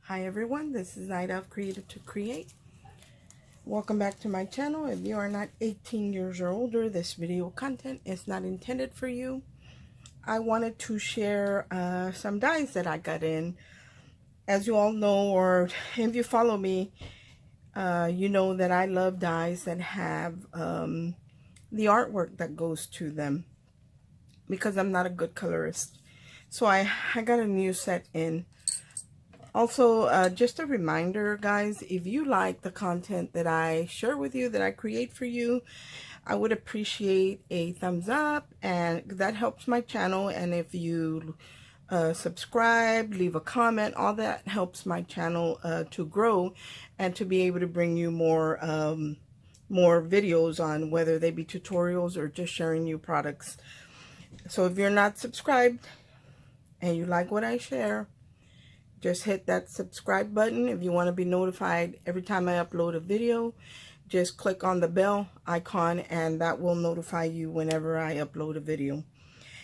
Hi everyone, this is Ida of Creative to Create. Welcome back to my channel. If you are not 18 years or older, this video content is not intended for you. I wanted to share some dies that I got in. As you all know, or if you follow me, you know that I love dies that have the artwork that goes to them, because I'm not a good colorist. So I got a new set in. Also, just a reminder, guys, if you like the content that I share with you, that I create for you, I would appreciate a thumbs up, and that helps my channel. And if you subscribe, leave a comment, all that helps my channel to grow and to be able to bring you more videos on, whether they be tutorials or just sharing new products. So if you're not subscribed and you like what I share, just hit that subscribe button. If you want to be notified every time I upload a video, just click on the bell icon and that will notify you whenever I upload a video.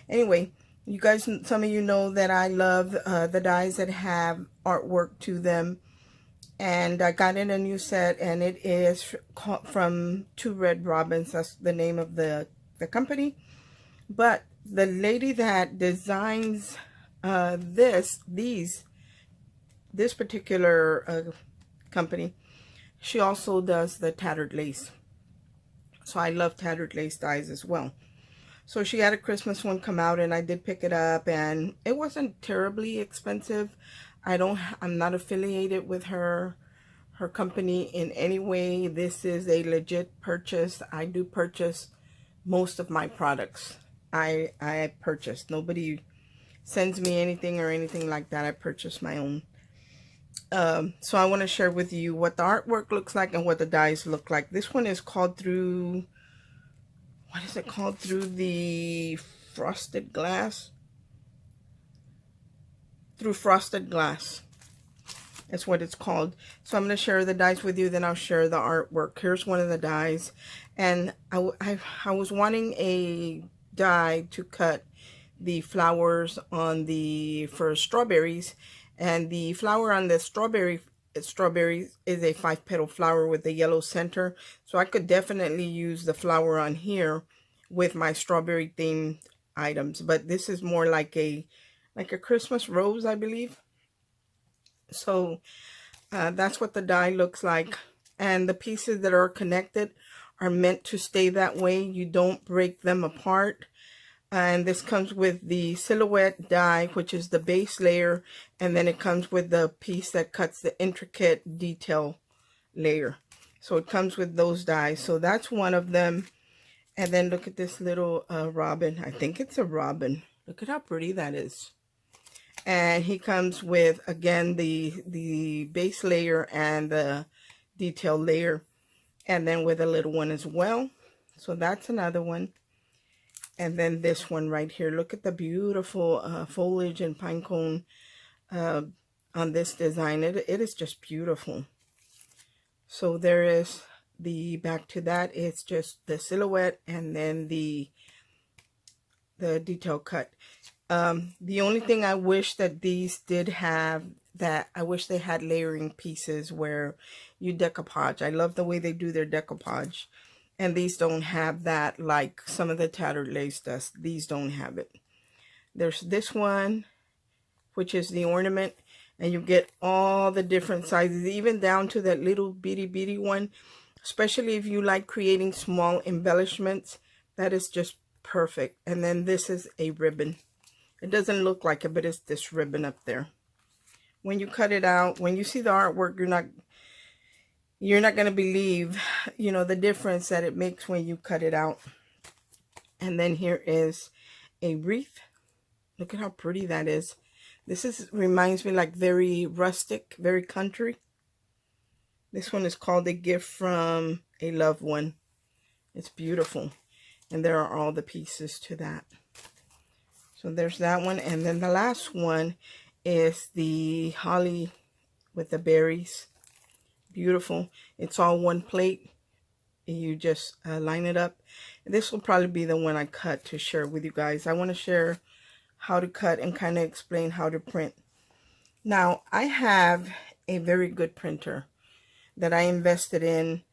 Anyway, you guys, some of you know that I love the dies that have artwork to them. And I got in a new set, and it is from Two Red Robins. That's the name of the company. But the lady that designs this particular company, she also does the tattered lace. So I love tattered lace dies as well. So she had a Christmas one come out, and I did pick it up, and it wasn't terribly expensive. I'm not affiliated with her company in any way. This is a legit purchase. I do purchase most of my products. I purchase. Nobody sends me anything or anything like that. I purchase my own. So I want to share with you what the artwork looks like and what the dies look like. This one is called Through, what is it called? Through the Frosted Glass. Through Frosted Glass. That's what it's called. So I'm going to share the dies with you, then I'll share the artwork. Here's one of the dies. And I was wanting a die to cut the flowers on for strawberries. And the flower on the strawberries is a 5-petal flower with a yellow center. So I could definitely use the flower on here with my strawberry themed items. But this is more like a Christmas rose, I believe. So that's what the die looks like. And the pieces that are connected are meant to stay that way. You don't break them apart. And this comes with the silhouette die, which is the base layer, and then it comes with the piece that cuts the intricate detail layer. So it comes with those dies. So that's one of them. And then look at this little robin. I think it's a robin. Look at how pretty that is. And he comes with, again, the base layer and the detail layer, and then with a little one as well. So that's another one. And then this one right here. Look at the beautiful foliage and pine cone on this design. It is just beautiful. So there is the back to that. It's just the silhouette and then the detail cut. The only thing I wish that these did have, that I wish they had layering pieces where you decoupage. I love the way they do their decoupage. And these don't have that, like some of the tattered lace does. These don't have it. There's this one, which is the ornament. And you get all the different sizes, even down to that little bitty one. Especially if you like creating small embellishments. That is just perfect. And then this is a ribbon. It doesn't look like it, but it's this ribbon up there. When you cut it out, when you see the artwork, you're not going to believe, you know, the difference that it makes when you cut it out. And then here is a wreath. Look at how pretty that is. This reminds me like very rustic, very country. This one is called A Gift from a Loved One. It's beautiful. And there are all the pieces to that. So there's that one. And then the last one is the holly with the berries. Beautiful. It's all one plate. You just line it up. This will probably be the one I cut to share with you guys. I want to share how to cut and kind of explain how to print. Now, I have a very good printer that I invested in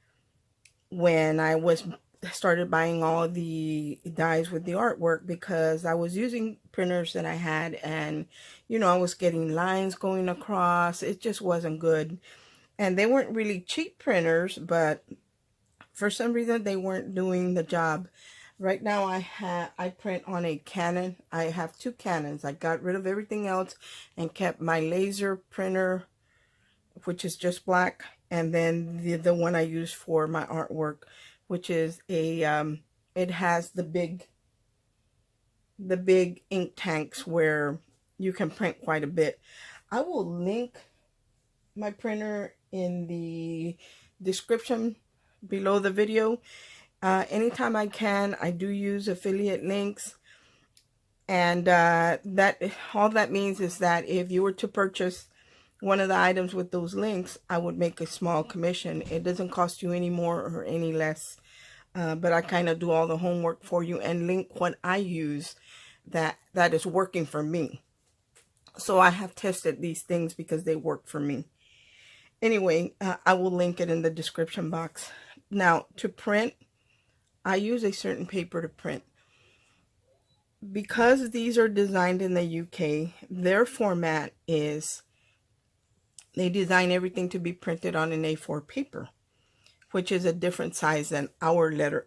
when I started buying all the dies with the artwork, because I was using printers that I had, and you know, I was getting lines going across. It just wasn't good. And they weren't really cheap printers, but for some reason they weren't doing the job. Right now I print on a Canon. I have two Canons. I got rid of everything else and kept my laser printer, which is just black, and then the one I use for my artwork, which is a it has the big ink tanks where you can print quite a bit. I will link my printer in the description below the video. Anytime I can, I do use affiliate links, and that all that means is that if you were to purchase one of the items with those links, I would make a small commission. It doesn't cost you any more or any less, but I kind of do all the homework for you and link what I use that is working for me. So I have tested these things because they work for me. Anyway, I will link it in the description box. Now, to print, I use a certain paper to print. Because these are designed in the UK, their format is, they design everything to be printed on an A4 paper, which is a different size than our letter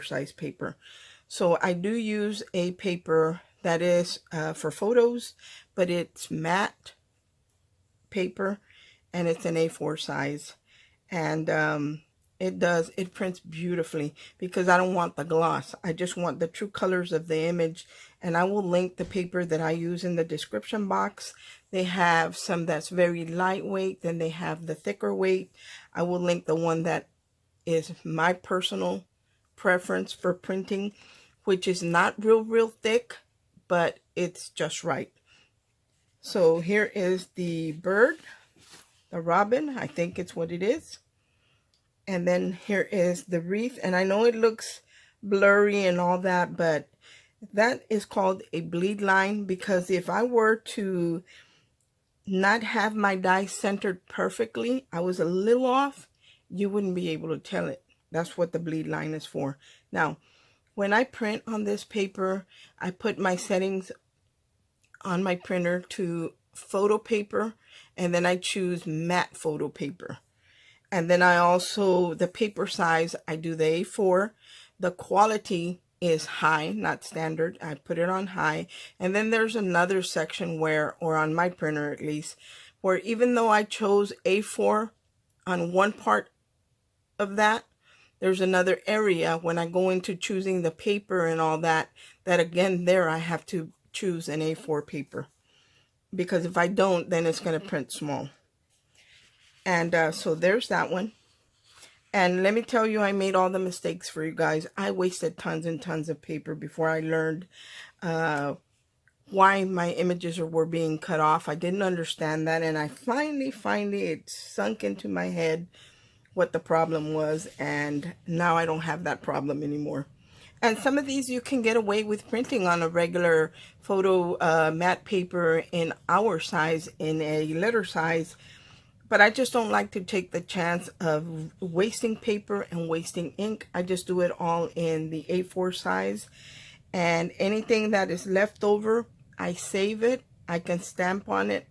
size paper. So I do use a paper that is for photos, but it's matte paper and it's an A4 size. And it prints beautifully because I don't want the gloss. I just want the true colors of the image. And I will link the paper that I use in the description box. They have some that's very lightweight, then they have the thicker weight. I will link the one that is my personal preference for printing, which is not real thick, but it's just right. So here is the bird, the robin, I think it's what it is. And then here is the wreath. And I know it looks blurry and all that, but that is called a bleed line, because if I were to not have my die centered perfectly, I was a little off, you wouldn't be able to tell it. That's what the bleed line is for. Now, when I print on this paper, I put my settings on my printer to photo paper, and then I choose matte photo paper. And then I also, the paper size, I do the A4. The quality is high, not standard. I put it on high. And then there's another section where, or on my printer at least, where even though I chose A4 on one part of that, there's another area when I go into choosing the paper and all that, that again there I have to choose an A4 paper. Because if I don't, then it's going to print small. And so there's that one. And let me tell you, I made all the mistakes for you guys. I wasted tons and tons of paper before I learned why my images were being cut off. I didn't understand that. And I finally, it sunk into my head what the problem was. And now I don't have that problem anymore. And some of these you can get away with printing on a regular photo matte paper in our size, in a letter size. But I just don't like to take the chance of wasting paper and wasting ink. I just do it all in the A4 size. And anything that is left over, I save it. I can stamp on it.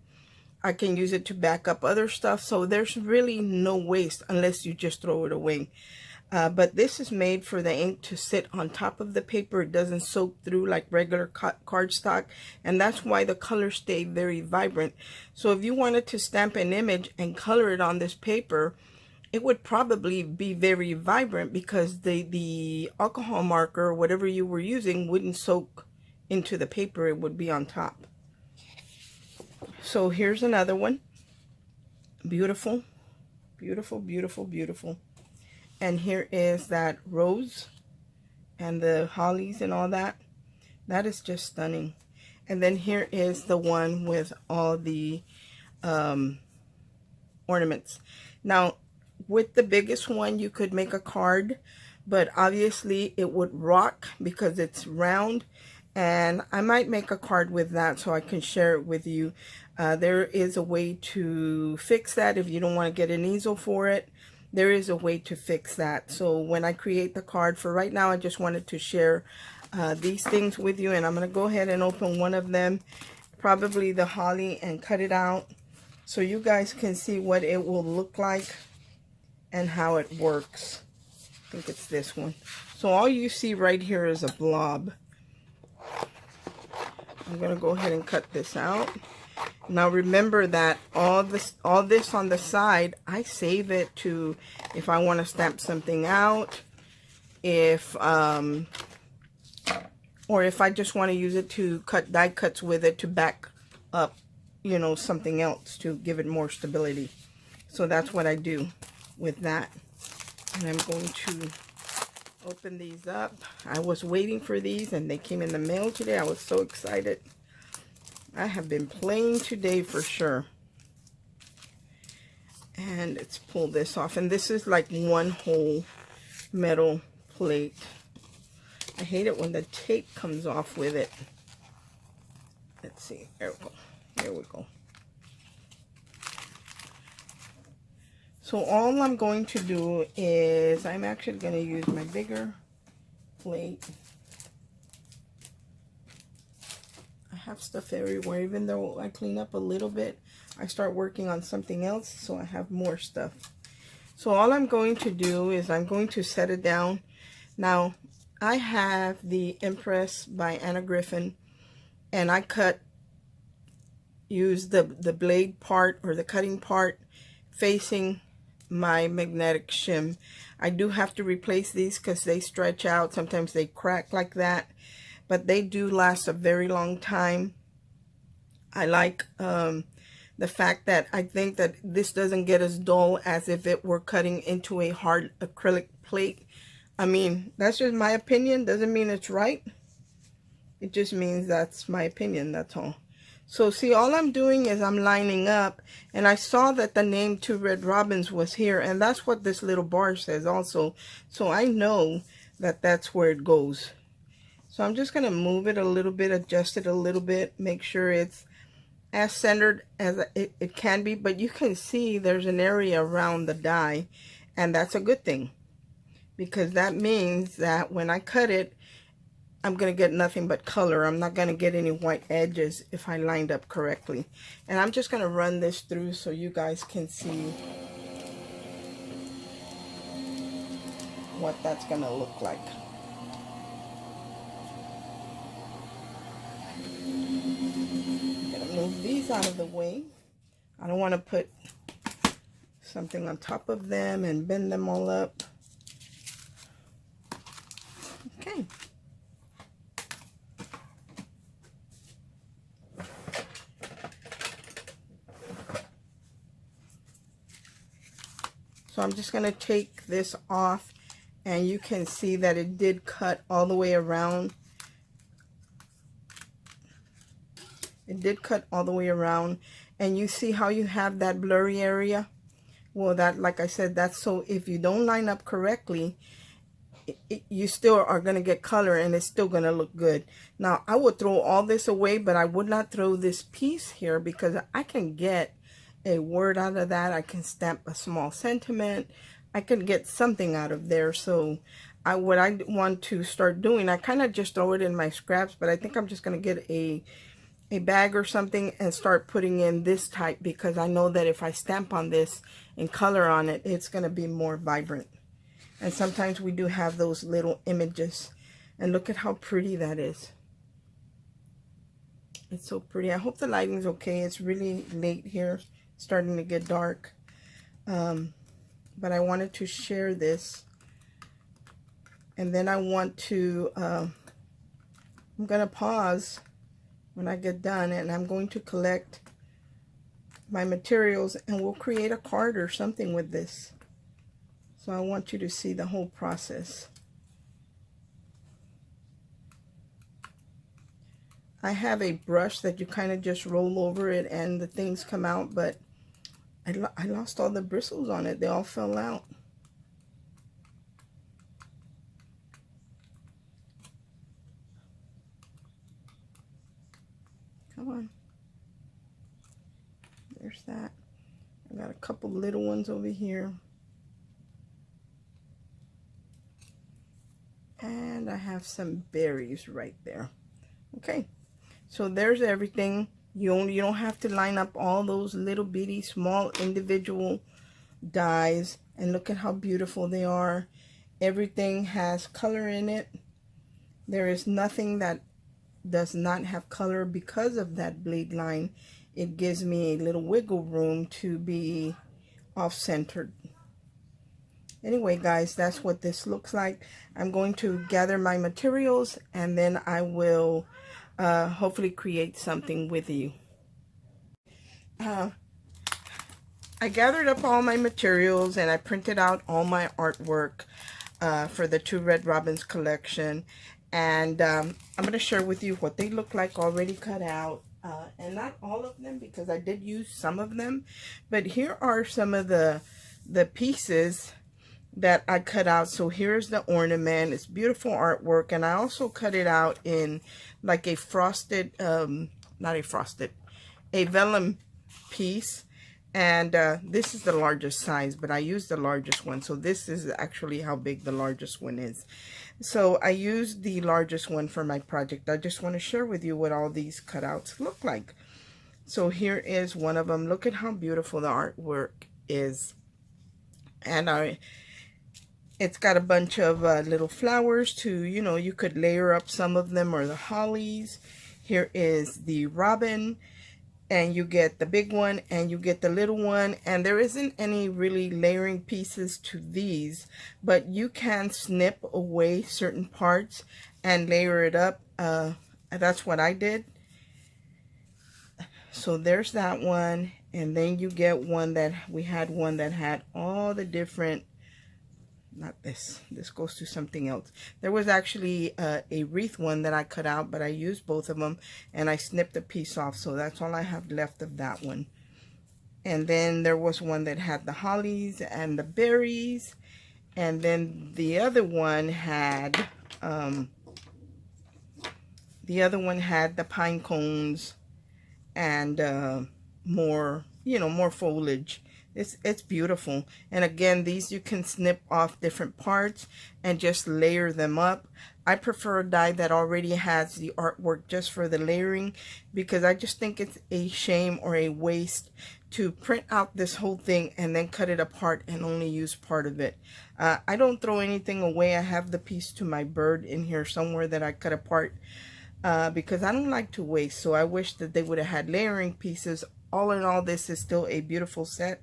I can use it to back up other stuff. So there's really no waste unless you just throw it away. But this is made for the ink to sit on top of the paper. It doesn't soak through like regular cardstock. And that's why the colors stay very vibrant. So if you wanted to stamp an image and color it on this paper, it would probably be very vibrant because the alcohol marker or whatever you were using wouldn't soak into the paper. It would be on top. So here's another one. Beautiful, beautiful, beautiful, beautiful. And here is that rose and the hollies and all that. That is just stunning. And then here is the one with all the ornaments. Now, with the biggest one, you could make a card, but obviously it would rock because it's round. and I might make a card with that so I can share it with you. There is a way to fix that. If you don't want to get an easel for it, there is a way to fix that. So when I create the card, for right now I just wanted to share these things with you, and I'm going to go ahead and open one of them, probably the holly, and cut it out so you guys can see what it will look like and how it works. I think it's this one. So all you see right here is a blob. I'm going to go ahead and cut this out. Now remember that all this on the side, I save it to if I want to stamp something out, or if I just want to use it to cut die cuts with it to back up, you know, something else to give it more stability. So that's what I do with that. And I'm going to open these up. I was waiting for these and they came in the mail today. I was so excited. I have been playing today for sure. And let's pull this off. And this is like one whole metal plate. I hate it when the tape comes off with it. Let's see. There we go. There we go. So all I'm going to do is I'm actually going to use my bigger plate. I have stuff everywhere. Even though I clean up a little bit, I start working on something else, so I have more stuff. So all I'm going to do is I'm going to set it down. Now, I have the Empress by Anna Griffin, and I use the blade part or the cutting part facing my magnetic shim. I do have to replace these because they stretch out. Sometimes they crack like that, but they do last a very long time. I like the fact that I think that this doesn't get as dull as if it were cutting into a hard acrylic plate. I mean, that's just my opinion. Doesn't mean it's right. It just means that's my opinion, that's all. So see, all I'm doing is I'm lining up, and I saw that the name Two Red Robins was here, and that's what this little bar says also. So I know that that's where it goes. So I'm just going to move it a little bit, adjust it a little bit, make sure it's as centered as it can be. But you can see there's an area around the die, and that's a good thing, because that means that when I cut it, I'm going to get nothing but color. I'm not going to get any white edges if I lined up correctly. And I'm just going to run this through so you guys can see what that's going to look like. I'm going to move these out of the way. I don't want to put something on top of them and bend them all up. Okay. So I'm just going to take this off, and you can see that it did cut all the way around. It did cut all the way around, and you see how you have that blurry area? Well, that, like I said, that's so if you don't line up correctly, you still are going to get color, and it's still going to look good. Now, I would throw all this away, but I would not throw this piece here because I can get a word out of that. I can stamp a small sentiment. I can get something out of there. So what I want to start doing, I kind of just throw it in my scraps, but I think I'm just going to get a bag or something and start putting in this type, because I know that if I stamp on this and color on it, it's going to be more vibrant. And sometimes we do have those little images, and look at how pretty that is. It's so pretty. I hope the lighting's okay. It's really late here, starting to get dark, but I wanted to share this. And then I want to I'm gonna pause when I get done, and I'm going to collect my materials, and we'll create a card or something with this. So I want you to see the whole process. I have a brush that you kind of just roll over it and the things come out, but I lost all the bristles on it. They all fell out. Come on. There's that. I got a couple little ones over here. And I have some berries right there. Okay, so there's everything. You don't have to line up all those little bitty small individual dies. And look at how beautiful they are. Everything has color in it. There is nothing that does not have color because of that blade line. It gives me a little wiggle room to be off-centered. Anyway, guys, that's what this looks like. I'm going to gather my materials and then I will hopefully create something with you. I gathered up all my materials and I printed out all my artwork for the 2 Red Robins collection. And I'm going to share with you what they look like already cut out. And not all of them because I did use some of them. But here are some of the pieces that I cut out. So here's the ornament. It's beautiful artwork. And I also cut it out in like a frosted, a vellum piece. And this is the largest size, but I used the largest one. So this is actually how big the largest one is. So I used the largest one for my project. I just want to share with you what all these cutouts look like. So here is one of them. Look at how beautiful the artwork is. And it's got a bunch of little flowers to, you know, you could layer up some of them, or the hollies. Here is the robin. And you get the big one and you get the little one. And there isn't any really layering pieces to these, but you can snip away certain parts and layer it up. That's what I did. So there's that one. And then you get one that, we had one that had all the different, not this goes to something else. There was actually a wreath one that I cut out, but I used both of them and I snipped a piece off, so that's all I have left of that one. And then there was one that had the hollies and the berries, and then the other one had the pine cones and more, you know, more foliage. It's beautiful. And again, these you can snip off different parts and just layer them up. I prefer a die that already has the artwork just for the layering, because I just think it's a shame or a waste to print out this whole thing and then cut it apart and only use part of it. I don't throw anything away. I have the piece to my bird in here somewhere that I cut apart because I don't like to waste. So I wish that they would have had layering pieces. All in all, this is still a beautiful set.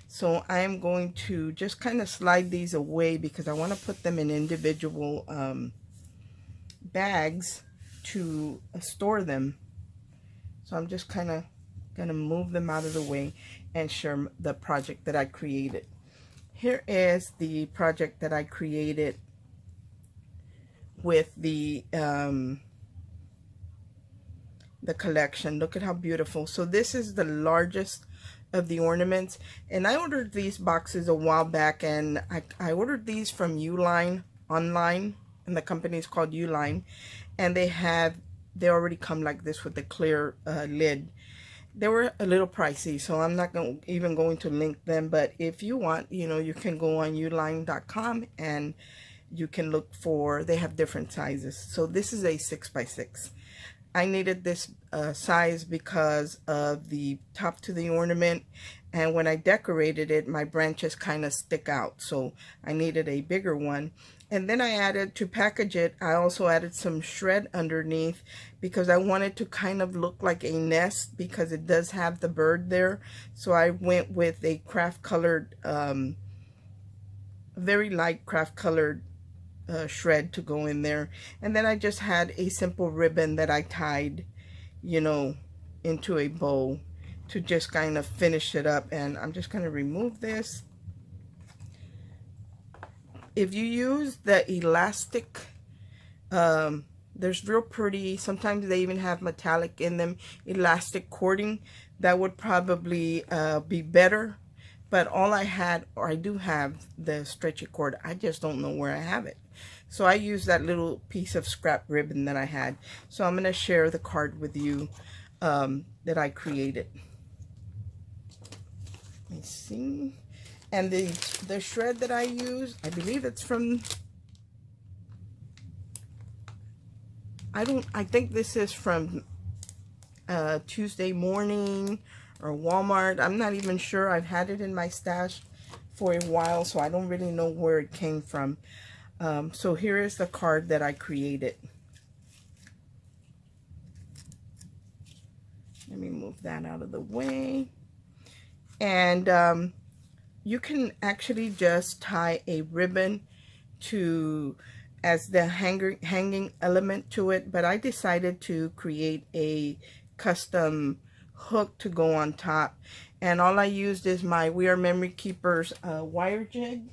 So I am going to just kind of slide these away because I want to put them in individual bags to store them. So I'm just kind of going to move them out of the way and share the project that I created. Here is the project that I created with the collection. Look at how beautiful. So this is the largest of the ornaments, and I ordered these boxes a while back, and I ordered these from Uline online, and the company is called Uline, and they already come like this with the clear lid. They were a little pricey, so I'm not even going to link them, but if you want, you know, you can go on uline.com and you can look for, they have different sizes. So this is a 6x6. I needed this size because of the top to the ornament, and when I decorated it, my branches kind of stick out, so I needed a bigger one. And then I added, to package it, I also added some shred underneath because I wanted to kind of look like a nest, because it does have the bird there. So I went with a craft colored, very light craft colored shred to go in there. And then I just had a simple ribbon that I tied, you know, into a bow to just kind of finish it up. And I'm just going to remove this. If you use the elastic, there's real pretty, sometimes they even have metallic in them, elastic cording, that would probably be better. But all I had, or I do have the stretchy cord, I just don't know where I have it. So I used that little piece of scrap ribbon that I had. So I'm going to share the card with you. that I created. Let me see. And the shred that I use, I believe it's from, I think this is from Tuesday Morning or Walmart. I'm not even sure. I've had it in my stash for a while, so I don't really know where it came from. So here is the card that I created. Let me move that out of the way. And you can actually just tie a ribbon to as the hanging element to it, but I decided to create a custom hook to go on top, and all I used is my We Are Memory Keepers wire jig.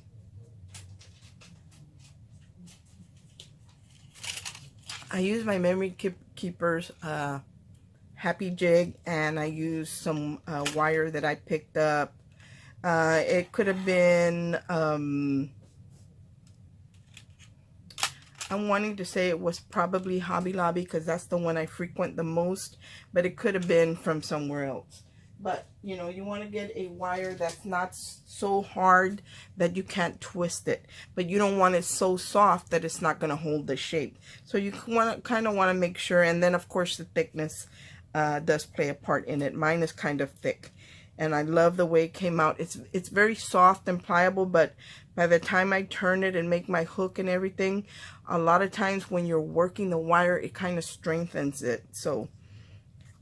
I use my Memory Keepers happy jig, and I used some wire that I picked up. It could have been I'm wanting to say it was probably Hobby Lobby because that's the one I frequent the most, but it could have been from somewhere else. But, you know, you want to get a wire that's not so hard that you can't twist it, but you don't want it so soft that it's not going to hold the shape. So you kind of want to make sure, and then of course the thickness does play a part in it. Mine is kind of thick, and I love the way it came out. It's very soft and pliable, but by the time I turn it and make my hook and everything, a lot of times when you're working the wire, it kind of strengthens it. So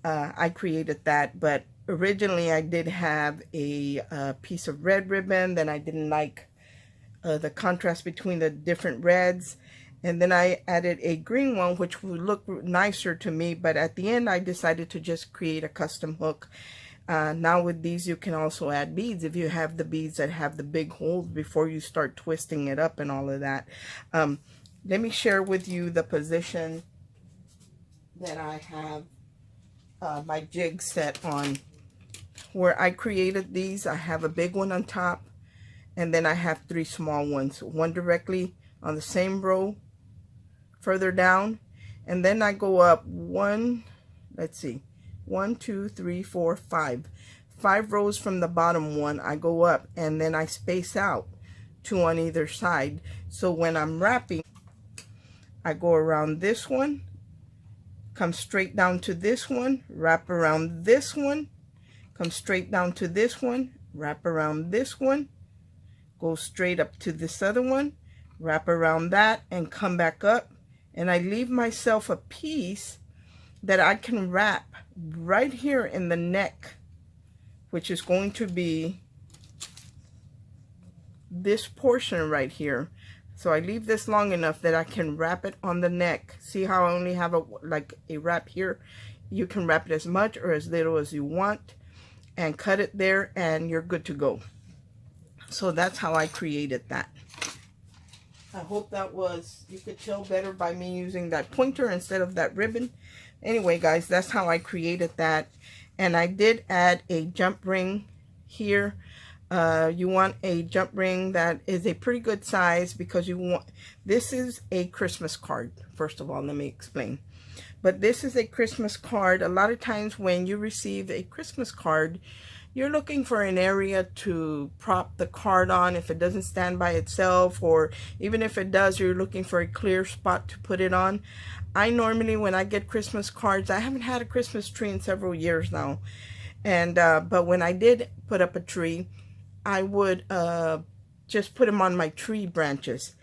I created that, but originally I did have a piece of red ribbon. Then I didn't like the contrast between the different reds, and then I added a green one, which would look nicer to me, but at the end I decided to just create a custom hook. Now with these you can also add beads if you have the beads that have the big holes before you start twisting it up and all of that. Let me share with you the position that I have my jig set on. Where I created these, I have a big one on top, and then I have 3 small ones, one directly on the same row further down, and then I go up let's see, 1, 2, 3, 4, 5 rows from the bottom one. I go up, and then I space out 2 on either side. So when I'm wrapping, I go around this one, come straight down to this one, wrap around this one, come straight down to this one, wrap around this one, go straight up to this other one, wrap around that, and come back up. And I leave myself a piece that I can wrap right here in the neck, which is going to be this portion right here. So I leave this long enough that I can wrap it on the neck. See how I only have like a wrap here? You can wrap it as much or as little as you want, and cut it there, and you're good to go. So that's how I created that. I hope that you could tell better by me using that pointer instead of that ribbon. Anyway, guys, that's how I created that. And I did add a jump ring here. You want a jump ring that is a pretty good size, because this is a Christmas card. First of all, let me explain. But this is a Christmas card. A lot of times when you receive a Christmas card, you're looking for an area to prop the card on if it doesn't stand by itself, or even if it does, you're looking for a clear spot to put it on. I normally, when I get Christmas cards, I haven't had a Christmas tree in several years now, and but when I did put up a tree, I would just put them on my tree branches.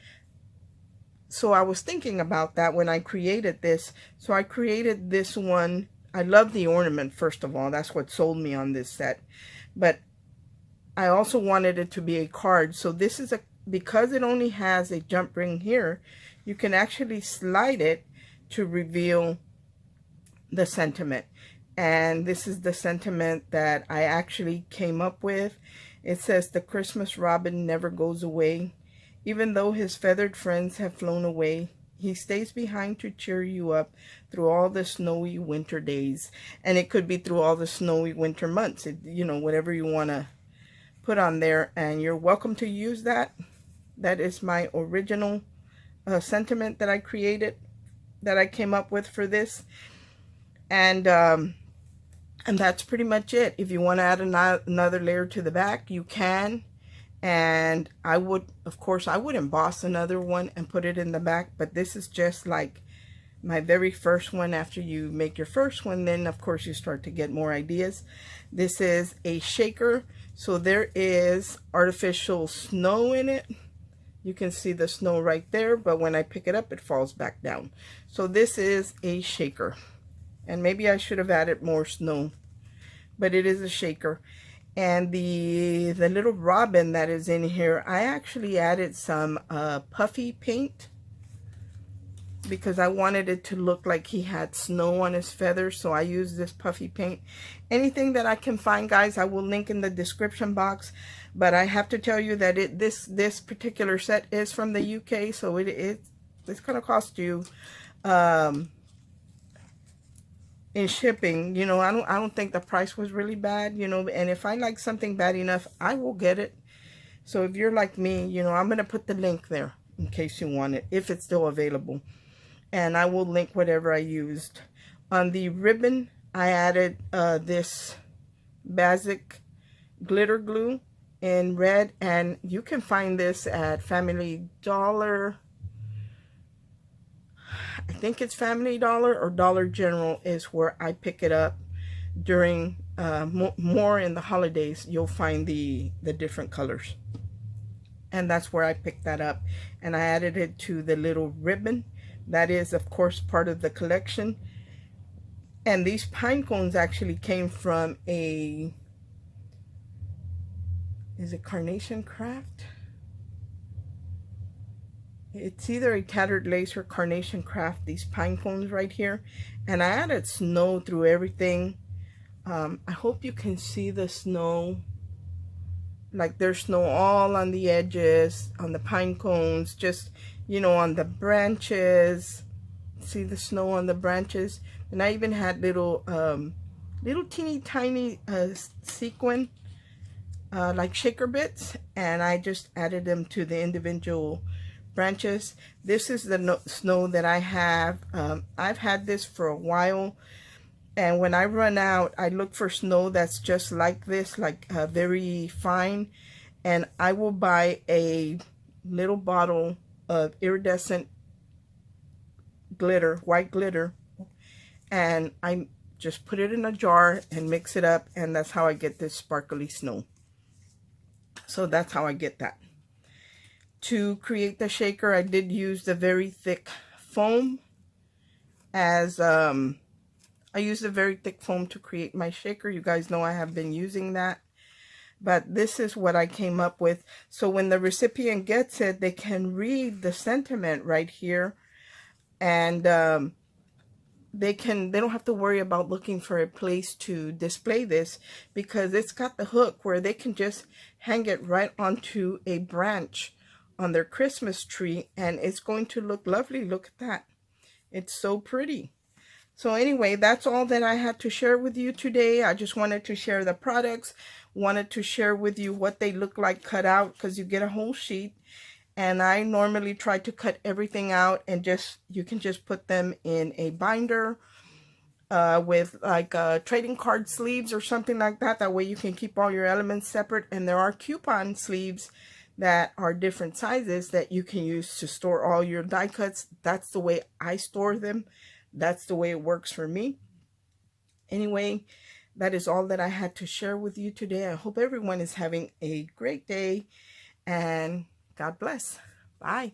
So I was thinking about that when I created this. So I created this one. I love the ornament, first of all. That's what sold me on this set. But I also wanted it to be a card. So this is because it only has a jump ring here, you can actually slide it to reveal the sentiment. And this is the sentiment that I actually came up with. It says, "The Christmas robin never goes away. Even though his feathered friends have flown away, he stays behind to cheer you up through all the snowy winter days." And it could be through all the snowy winter months. You know, whatever you want to put on there. And you're welcome to use that. That is my original sentiment that I created, that I came up with for this. And And that's pretty much it. If you want to add another layer to the back, you can. And I would, of course, I would emboss another one and put it in the back, but this is just like my very first one. After you make your first one, then of course you start to get more ideas. This is a shaker, so there is artificial snow in it. You can see the snow right there, but when I pick it up, it falls back down. So this is a shaker, and maybe I should have added more snow, but it is a shaker. And the little robin that is in here, I actually added some puffy paint because I wanted it to look like he had snow on his feathers. So I used this puffy paint. Anything that I can find, guys, I will link in the description box. But I have to tell you that this particular set is from the UK, so it's gonna cost you in shipping. You know, I don't think the price was really bad, you know, and if I like something bad enough, I will get it. So if you're like me, you know, I'm gonna put the link there in case you want it, if it's still available. And I will link whatever I used. On the ribbon, I added this basic glitter glue in red, and you can find this at Family Dollar. I think it's Family Dollar or Dollar General is where I pick it up during more in the holidays. You'll find the different colors, and that's where I picked that up, and I added it to the little ribbon. That is, of course, part of the collection. And these pine cones actually came from is it Carnation Craft? It's either a Tattered Lace or Carnation Craft, these pine cones right here. And I added snow through everything. I hope you can see the snow. Like there's snow all on the edges, on the pine cones, just, you know, on the branches. See the snow on the branches? And I even had little teeny tiny sequin like shaker bits, and I just added them to the individual branches. This is the snow that I have. I've had this for a while, and when I run out, I look for snow that's just like this, like very fine, and I will buy a little bottle of iridescent glitter, white glitter, and I just put it in a jar and mix it up, and that's how I get this sparkly snow. So that's how I get that. To create the shaker, I did use the very thick foam as I used a very thick foam to create my shaker. You guys know I have been using that. But this is what I came up with. So when the recipient gets it, they can read the sentiment right here. And they don't have to worry about looking for a place to display this, because it's got the hook where they can just hang it right onto a branch on their Christmas tree, and it's going to look lovely. Look at that. It's so pretty. So anyway, that's all that I had to share with you today. I just wanted to share the products, wanted to share with you what they look like cut out, because you get a whole sheet. And I normally try to cut everything out, and you can just put them in a binder with like trading card sleeves or something like that. That way you can keep all your elements separate. And there are coupon sleeves that are different sizes that you can use to store all your die cuts. That's the way I store them. That's the way it works for me. Anyway, that is all that I had to share with you today. I hope everyone is having a great day, and God bless. Bye.